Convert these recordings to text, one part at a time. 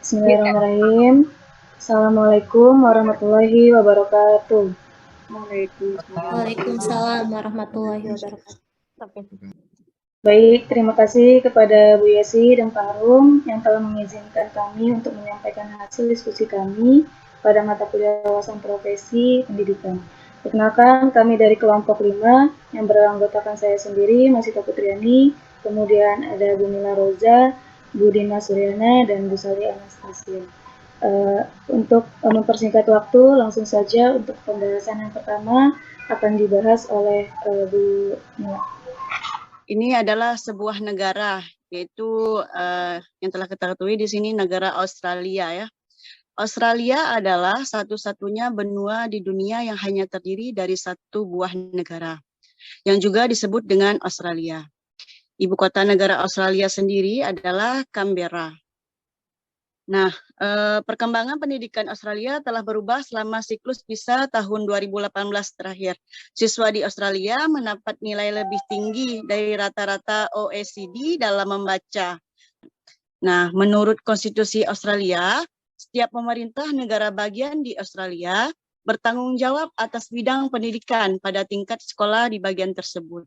Bismillahirrahmanirrahim. Assalamualaikum warahmatullahi wabarakatuh. Waalaikumsalam warahmatullahi wabarakatuh. Baik, terima kasih kepada Bu Yesi dan Pak Harum yang telah mengizinkan kami untuk menyampaikan hasil diskusi kami pada mata kuliah wawasan profesi pendidikan. Perkenalkan, kami dari kelompok 5 yang beranggotakan saya sendiri, Masita Putriani, kemudian ada Bu Mila Roza, Bu Dina Suryana, dan Bu Sali Anastasia. Untuk mempersingkat waktu, langsung saja untuk pembahasan yang pertama akan dibahas oleh Bu Mila. Ini adalah sebuah negara, yaitu yang telah kita ketahui di sini negara Australia ya. Australia adalah satu-satunya benua di dunia yang hanya terdiri dari satu buah negara, yang juga disebut dengan Australia. Ibu kota negara Australia sendiri adalah Canberra. Nah, perkembangan pendidikan Australia telah berubah selama siklus PISA tahun 2018 terakhir. Siswa di Australia mendapat nilai lebih tinggi dari rata-rata OECD dalam membaca. Nah, menurut Konstitusi Australia, setiap pemerintah negara bagian di Australia bertanggung jawab atas bidang pendidikan pada tingkat sekolah di bagian tersebut.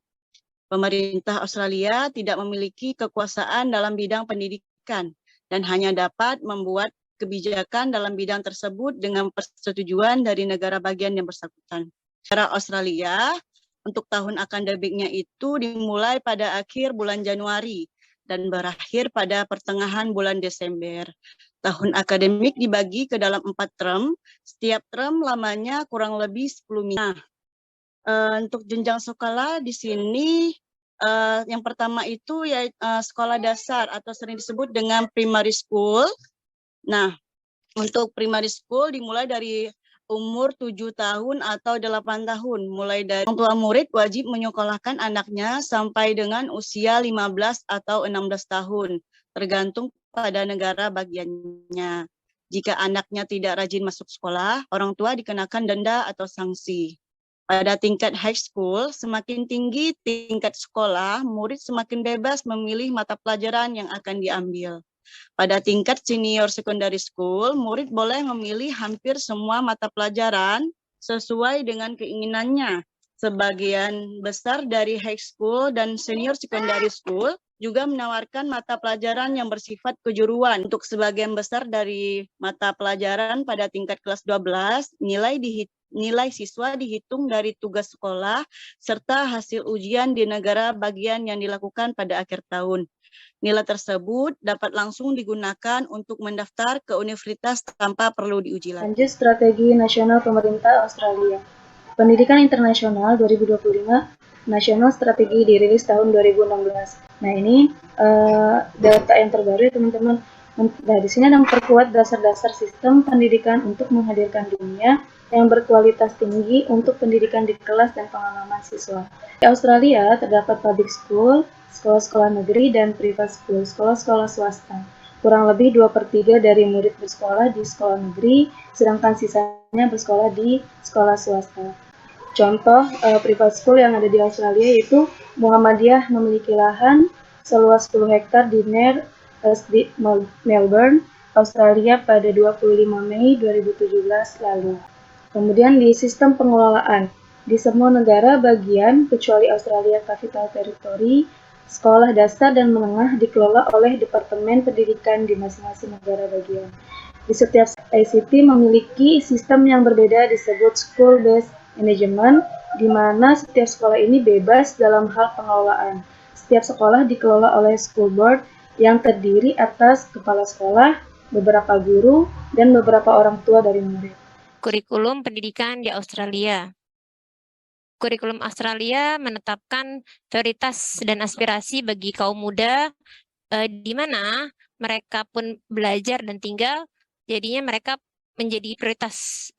Pemerintah Australia tidak memiliki kekuasaan dalam bidang pendidikan dan hanya dapat membuat kebijakan dalam bidang tersebut dengan persetujuan dari negara bagian yang bersangkutan. Negara Australia untuk tahun akademiknya itu dimulai pada akhir bulan Januari dan berakhir pada pertengahan bulan Desember. Tahun akademik dibagi ke dalam 4 term, setiap term lamanya kurang lebih 10 minggu. Untuk jenjang sekolah di sini yang pertama itu ya sekolah dasar atau sering disebut dengan primary school. Nah, untuk primary school dimulai dari umur 7 tahun atau 8 tahun. Mulai dari orang tua murid wajib menyekolahkan anaknya sampai dengan usia 15 atau 16 tahun, tergantung pada negara bagiannya. Jika anaknya tidak rajin masuk sekolah, orang tua dikenakan denda atau sanksi. Pada tingkat high school, semakin tinggi tingkat sekolah, murid semakin bebas memilih mata pelajaran yang akan diambil. Pada tingkat senior secondary school, murid boleh memilih hampir semua mata pelajaran sesuai dengan keinginannya. Sebagian besar dari high school dan senior secondary school juga menawarkan mata pelajaran yang bersifat kejuruan. Untuk sebagian besar dari mata pelajaran pada tingkat kelas 12, nilai siswa dihitung dari tugas sekolah serta hasil ujian di negara bagian yang dilakukan pada akhir tahun. Nilai tersebut dapat langsung digunakan untuk mendaftar ke universitas tanpa perlu diuji lagi. Lanjut strategi nasional pemerintah Australia. Pendidikan internasional 2025, nasional strategi dirilis tahun 2016. Nah ini data yang terbaru ya teman-teman. Nah di sini ada memperkuat dasar-dasar sistem pendidikan untuk menghadirkan dunia yang berkualitas tinggi untuk pendidikan di kelas dan pengalaman siswa. Di Australia terdapat public school, sekolah-sekolah negeri, dan private school, sekolah-sekolah swasta. Kurang lebih 2/3 dari murid bersekolah di sekolah negeri, sedangkan sisanya bersekolah di sekolah swasta. Contoh private school yang ada di Australia yaitu Muhammadiyah memiliki lahan seluas 10 hektar di Nairn di Melbourne, Australia pada 25 Mei 2017 lalu. Kemudian di sistem pengelolaan, di semua negara bagian kecuali Australia Capital Territory, sekolah dasar dan menengah dikelola oleh Departemen Pendidikan di masing-masing negara bagian. Di setiap ICT memiliki sistem yang berbeda disebut School-Based Management, di mana setiap sekolah ini bebas dalam hal pengelolaan. Setiap sekolah dikelola oleh School Board yang terdiri atas kepala sekolah, beberapa guru, dan beberapa orang tua dari murid. Kurikulum pendidikan di Australia. Kurikulum Australia menetapkan prioritas dan aspirasi bagi kaum muda di mana mereka pun belajar dan tinggal, jadinya mereka menjadi prioritas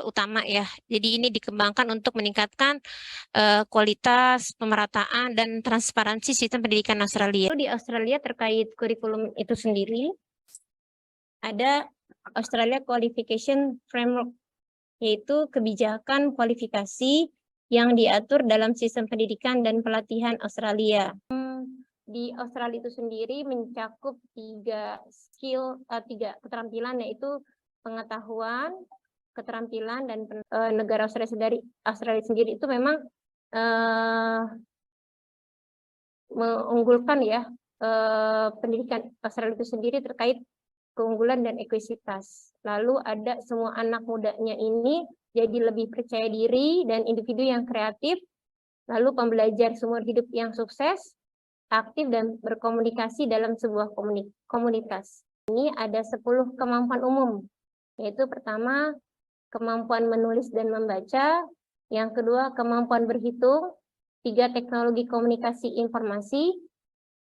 utama ya. Jadi ini dikembangkan untuk meningkatkan kualitas, pemerataan, dan transparansi sistem pendidikan Australia. Di Australia terkait kurikulum itu sendiri, ada Australia Qualification Framework, yaitu kebijakan kualifikasi yang diatur dalam sistem pendidikan dan pelatihan Australia. di Australia itu sendiri mencakup tiga keterampilan, yaitu pengetahuan, keterampilan, dan negara Australia sendiri itu memang mengunggulkan ya pendidikan Australia itu sendiri terkait keunggulan dan ekuisitas. Lalu ada semua anak mudanya ini jadi lebih percaya diri dan individu yang kreatif, lalu pembelajar seumur hidup yang sukses, aktif dan berkomunikasi dalam sebuah komunitas. Ini ada 10 kemampuan umum, yaitu pertama, kemampuan menulis dan membaca, yang kedua, kemampuan berhitung, 3, teknologi komunikasi informasi,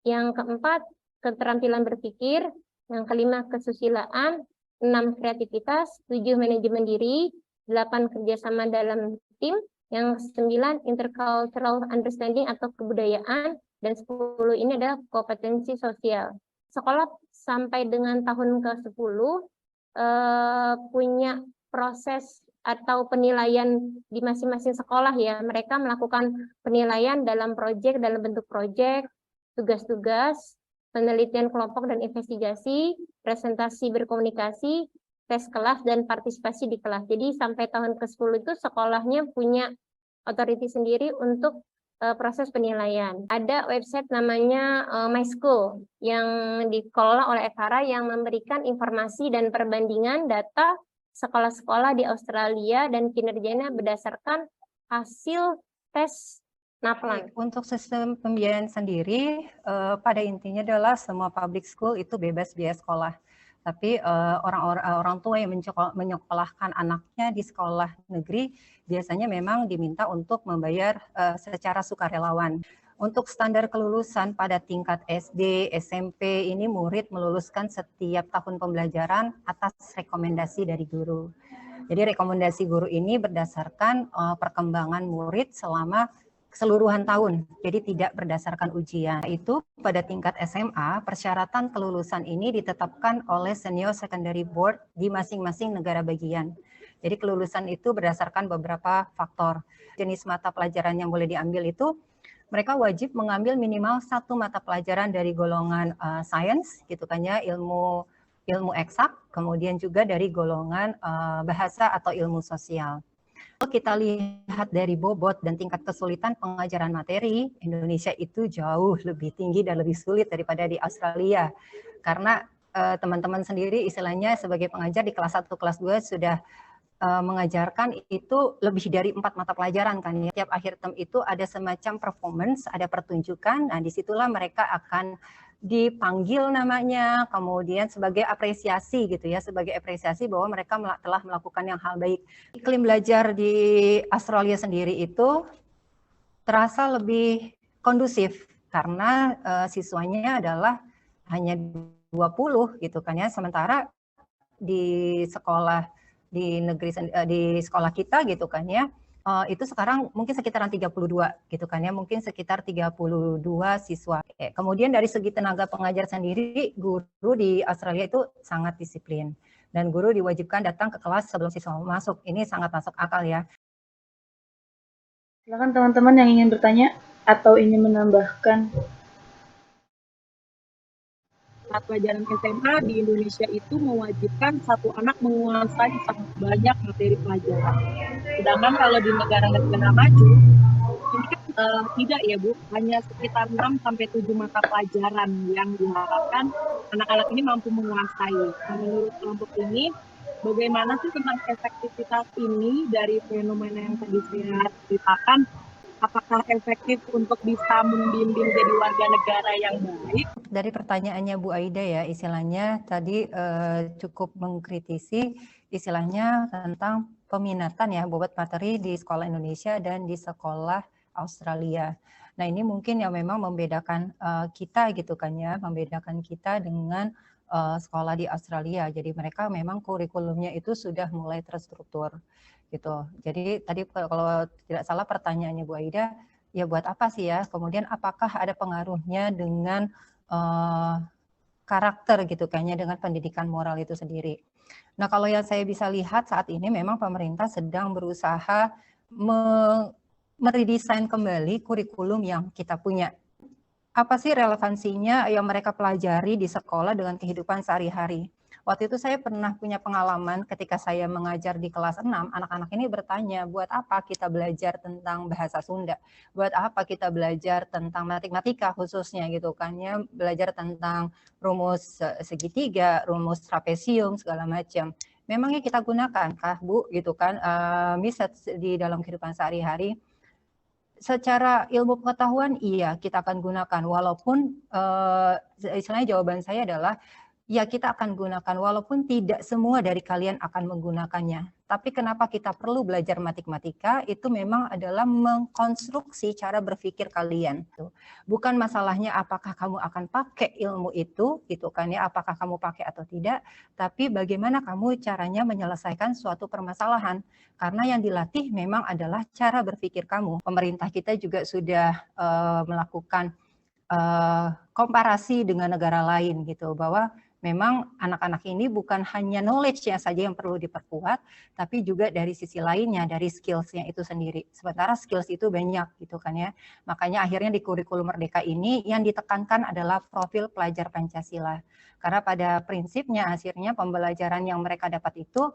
yang keempat, keterampilan berpikir, yang kelima, kesusilaan, 6, kreativitas, 7, manajemen diri, 8, kerjasama dalam tim, yang 9, intercultural understanding atau kebudayaan, dan 10 ini adalah kompetensi sosial. Sekolah sampai dengan tahun ke-10 punya proses atau penilaian di masing-masing sekolah ya. Mereka melakukan penilaian dalam bentuk proyek, tugas-tugas, penelitian kelompok dan investigasi, presentasi berkomunikasi, tes kelas, dan partisipasi di kelas. Jadi sampai tahun ke-10 itu sekolahnya punya otoriti sendiri untuk proses penilaian. Ada website namanya My School yang dikelola oleh Ekara yang memberikan informasi dan perbandingan data sekolah-sekolah di Australia dan kinerjanya berdasarkan hasil tes NAPLAN. Untuk sistem pembiayaan sendiri, pada intinya adalah semua public school itu bebas biaya sekolah. Tapi orang tua yang menyekolahkan anaknya di sekolah negeri biasanya memang diminta untuk membayar secara sukarelawan. Untuk standar kelulusan pada tingkat SD, SMP ini murid meluluskan setiap tahun pembelajaran atas rekomendasi dari guru. Jadi rekomendasi guru ini berdasarkan perkembangan murid selama keseluruhan tahun, jadi tidak berdasarkan ujian. Itu pada tingkat SMA, persyaratan kelulusan ini ditetapkan oleh Senior Secondary Board di masing-masing negara bagian. Jadi kelulusan itu berdasarkan beberapa faktor. Jenis mata pelajaran yang boleh diambil itu, mereka wajib mengambil minimal 1 mata pelajaran dari golongan sains, gitu kan ya, ilmu eksak, kemudian juga dari golongan bahasa atau ilmu sosial. Kalau kita lihat dari bobot dan tingkat kesulitan pengajaran materi, Indonesia itu jauh lebih tinggi dan lebih sulit daripada di Australia. Karena teman-teman sendiri istilahnya sebagai pengajar di kelas 1, kelas 2 sudah mengajarkan itu lebih dari 4 mata pelajaran kan ya. Tiap akhir term itu ada semacam performance, ada pertunjukan. Nah, disitulah mereka akan dipanggil namanya, kemudian sebagai apresiasi gitu ya, sebagai apresiasi bahwa mereka telah melakukan yang hal baik. Iklim belajar di Australia sendiri itu terasa lebih kondusif karena siswanya adalah hanya 20 gitu kan ya, sementara di sekolah di sekolah kita gitu kan ya, itu sekarang mungkin sekitaran 32 gitu kan ya, mungkin sekitar 32 siswa. Kemudian dari segi tenaga pengajar sendiri, guru di Australia itu sangat disiplin dan guru diwajibkan datang ke kelas sebelum siswa masuk. Ini sangat masuk akal ya. Silakan teman-teman yang ingin bertanya atau ingin menambahkan. Saat pelajaran SMA di Indonesia itu mewajibkan satu anak menguasai sangat banyak materi pelajaran. Sedangkan kalau di negara-negara maju, ini kan tidak ya Bu, hanya sekitar 6-7 mata pelajaran yang diharapkan anak-anak ini mampu menguasai. Menurut kelompok ini, bagaimana sih tentang efektivitas ini dari fenomena yang tadi saya ceritakan? Apakah efektif untuk bisa membimbing jadi warga negara yang baik? Dari pertanyaannya Bu Aida ya, istilahnya tadi cukup mengkritisi istilahnya tentang peminatan ya bobot materi di sekolah Indonesia dan di sekolah Australia. Nah ini mungkin yang memang membedakan kita gitu kan ya, membedakan kita dengan sekolah di Australia. Jadi mereka memang kurikulumnya itu sudah mulai terstruktur gitu. Jadi tadi kalau tidak salah pertanyaannya Bu Aida, ya buat apa sih ya? Kemudian apakah ada pengaruhnya dengan karakter gitu kayaknya dengan pendidikan moral itu sendiri. Nah kalau yang saya bisa lihat saat ini memang pemerintah sedang berusaha meredesain kembali kurikulum yang kita punya. apa sih relevansinya yang mereka pelajari di sekolah dengan kehidupan sehari-hari. Waktu itu saya pernah punya pengalaman ketika saya mengajar di kelas 6, anak-anak ini bertanya, buat apa kita belajar tentang bahasa Sunda? Buat apa kita belajar tentang matematika khususnya gitu kan ya, belajar tentang rumus segitiga, rumus trapesium, segala macam. Memangnya kita gunakan kah Bu gitu kan, Miss di dalam kehidupan sehari-hari? Secara ilmu pengetahuan iya kita akan gunakan, walaupun istilahnya jawaban saya adalah ya kita akan gunakan walaupun tidak semua dari kalian akan menggunakannya. Tapi kenapa kita perlu belajar matematika itu memang adalah mengkonstruksi cara berpikir kalian. Bukan masalahnya apakah kamu akan pakai ilmu itu gitu kan ya, apakah kamu pakai atau tidak, tapi bagaimana kamu caranya menyelesaikan suatu permasalahan. Karena yang dilatih memang adalah cara berpikir kamu. Pemerintah kita juga sudah melakukan komparasi dengan negara lain gitu, bahwa memang anak-anak ini bukan hanya knowledge-nya saja yang perlu diperkuat, tapi juga dari sisi lainnya, dari skills-nya itu sendiri. Sementara skills itu banyak gitu kan ya. Makanya akhirnya di kurikulum Merdeka ini yang ditekankan adalah profil pelajar Pancasila. Karena pada prinsipnya akhirnya pembelajaran yang mereka dapat itu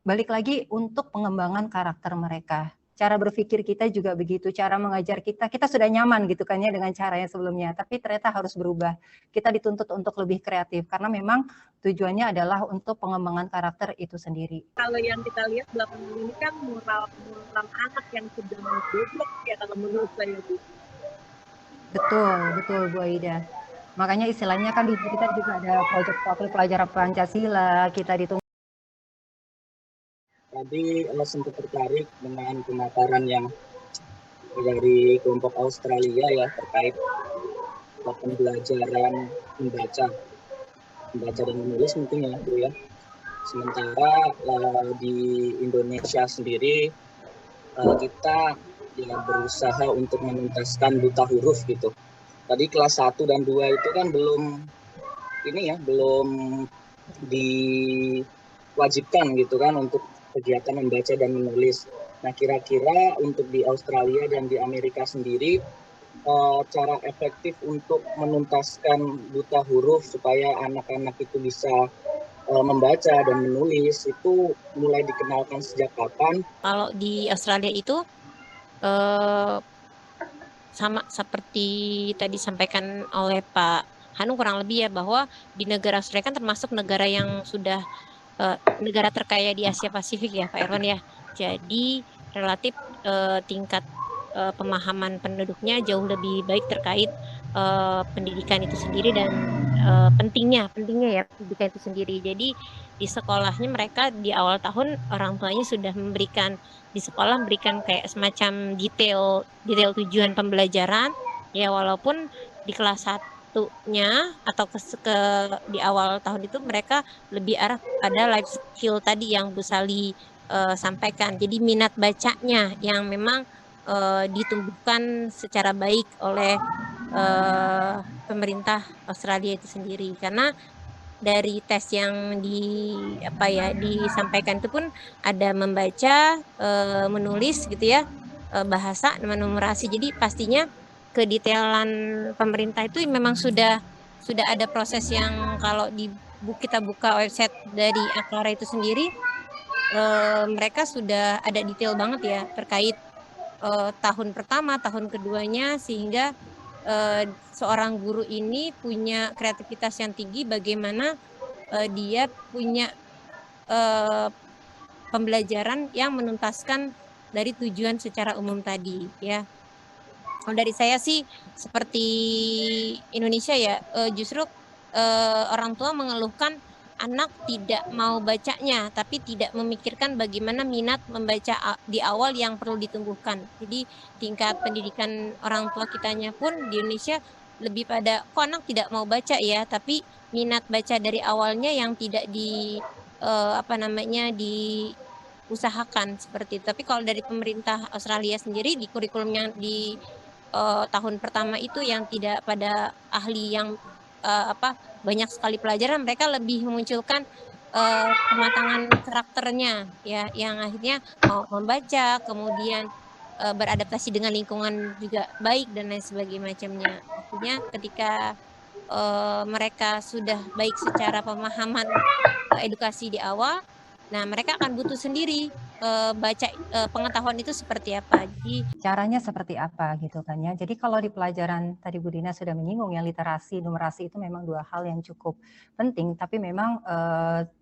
balik lagi untuk pengembangan karakter mereka. Cara berpikir kita juga begitu, cara mengajar kita sudah nyaman gitu kan ya dengan cara yang sebelumnya, tapi ternyata harus berubah. Kita dituntut untuk lebih kreatif, karena memang tujuannya adalah untuk pengembangan karakter itu sendiri. Kalau yang kita lihat belakangan ini kan moral anak yang sudah goblok ya kalau menurut saya Bu. Betul Bu Aida. Makanya istilahnya kan di kita juga ada proyek pelajaran Pancasila, kita ditunggu. Tadi sempat tertarik dengan pemaparan yang dari kelompok Australia ya terkait pembelajaran membaca dan menulis mungkin ya Bu ya. Sementara di Indonesia sendiri kita ya berusaha untuk menuntaskan buta huruf gitu. Tadi kelas 1 dan 2 itu kan belum diwajibkan gitu kan untuk kegiatan membaca dan menulis. Nah, kira-kira untuk di Australia dan di Amerika sendiri, cara efektif untuk menuntaskan buta huruf supaya anak-anak itu bisa membaca dan menulis itu mulai dikenalkan sejak kapan? Kalau di Australia itu sama seperti tadi disampaikan oleh Pak Hanung kurang lebih ya, bahwa di negara Australia kan termasuk negara yang sudah negara terkaya di Asia Pasifik ya Pak Irwan ya. Jadi relatif tingkat pemahaman penduduknya jauh lebih baik terkait pendidikan itu sendiri dan pentingnya ya pendidikan itu sendiri. Jadi di sekolahnya mereka di awal tahun orang tuanya sudah memberikan kayak semacam detail tujuan pembelajaran ya, walaupun di kelas 1-nya atau di awal tahun itu mereka lebih arah pada life skill tadi yang Bu Sali sampaikan. Jadi minat bacanya yang memang ditumbuhkan secara baik oleh pemerintah Australia itu sendiri, karena dari tes yang disampaikan itu pun ada membaca, menulis gitu ya, bahasa, numerasi. Jadi pastinya kedetailan pemerintah itu memang sudah ada proses yang kalau kita buka website dari Aklara itu sendiri, mereka sudah ada detail banget ya terkait tahun pertama, tahun keduanya, sehingga seorang guru ini punya kreativitas yang tinggi bagaimana dia punya pembelajaran yang menuntaskan dari tujuan secara umum tadi ya. Kalau dari saya sih seperti Indonesia ya, justru orang tua mengeluhkan anak tidak mau bacanya, tapi tidak memikirkan bagaimana minat membaca di awal yang perlu ditumbuhkan. Jadi tingkat pendidikan orang tua kitanya pun di Indonesia lebih pada kok anak tidak mau baca ya, tapi minat baca dari awalnya yang tidak diusahakan seperti itu. Tapi kalau dari pemerintah Australia sendiri di kurikulum yang di tahun pertama itu yang tidak pada ahli yang banyak sekali pelajaran, mereka lebih memunculkan kematangan karakternya ya, yang akhirnya mau membaca, kemudian beradaptasi dengan lingkungan juga baik dan lain sebagainya macamnya. Artinya ketika mereka sudah baik secara pemahaman edukasi di awal, nah mereka akan butuh sendiri baca pengetahuan itu seperti apa. Jadi caranya seperti apa gitu kan ya. Jadi kalau di pelajaran tadi Bu Dina sudah menyinggung ya, literasi, numerasi itu memang dua hal yang cukup penting, tapi memang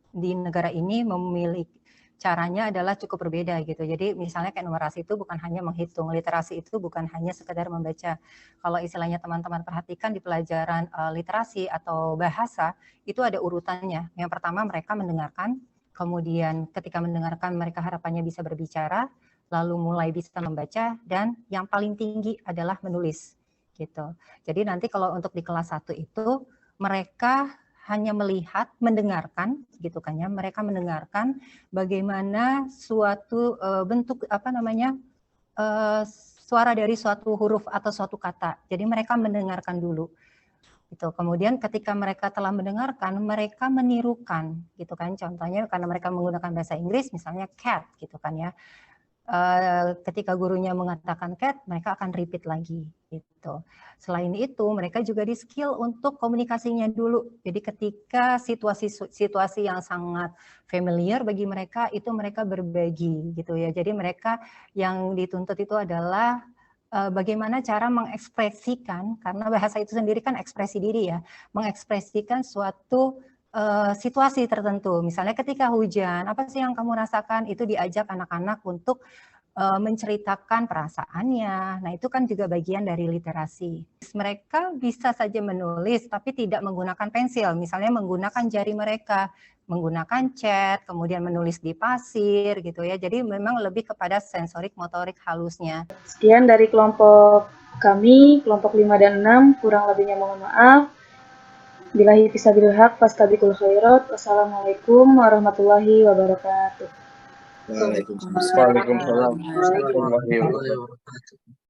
di negara ini memiliki caranya adalah cukup berbeda gitu. Jadi misalnya kayak numerasi itu bukan hanya menghitung, literasi itu bukan hanya sekedar membaca. Kalau istilahnya teman-teman perhatikan di pelajaran literasi atau bahasa, itu ada urutannya. Yang pertama mereka mendengarkan, kemudian ketika mendengarkan mereka harapannya bisa berbicara, lalu mulai bisa membaca, dan yang paling tinggi adalah menulis gitu. Jadi nanti kalau untuk di kelas 1 itu mereka hanya melihat, mendengarkan gitu kan ya. Mereka mendengarkan bagaimana suatu bentuk suara dari suatu huruf atau suatu kata. Jadi mereka mendengarkan dulu. Gitu. Kemudian ketika mereka telah mendengarkan, mereka menirukan gitu kan. Contohnya karena mereka menggunakan bahasa Inggris misalnya cat gitu kan ya. Ketika gurunya mengatakan cat, mereka akan repeat lagi gitu. Selain itu, mereka juga di skill untuk komunikasinya dulu. Jadi ketika situasi yang sangat familiar bagi mereka, itu mereka berbagi gitu ya. Jadi mereka yang dituntut itu adalah bagaimana cara mengekspresikan, karena bahasa itu sendiri kan ekspresi diri ya, mengekspresikan suatu situasi tertentu. Misalnya ketika hujan, apa sih yang kamu rasakan? Itu diajak anak-anak untuk menceritakan perasaannya. Nah, itu kan juga bagian dari literasi. Mereka bisa saja menulis, tapi tidak menggunakan pensil. Misalnya menggunakan jari mereka, menggunakan cat, kemudian menulis di pasir, gitu ya. Jadi memang lebih kepada sensorik motorik halusnya. Sekian dari kelompok kami, kelompok 5 dan 6. Kurang lebihnya mohon maaf. Billahi fisabilil haq, fastabiqul khairat. Wassalamualaikum warahmatullahi wabarakatuh. Waalaikumsalam warahmatullahi wabarakatuh.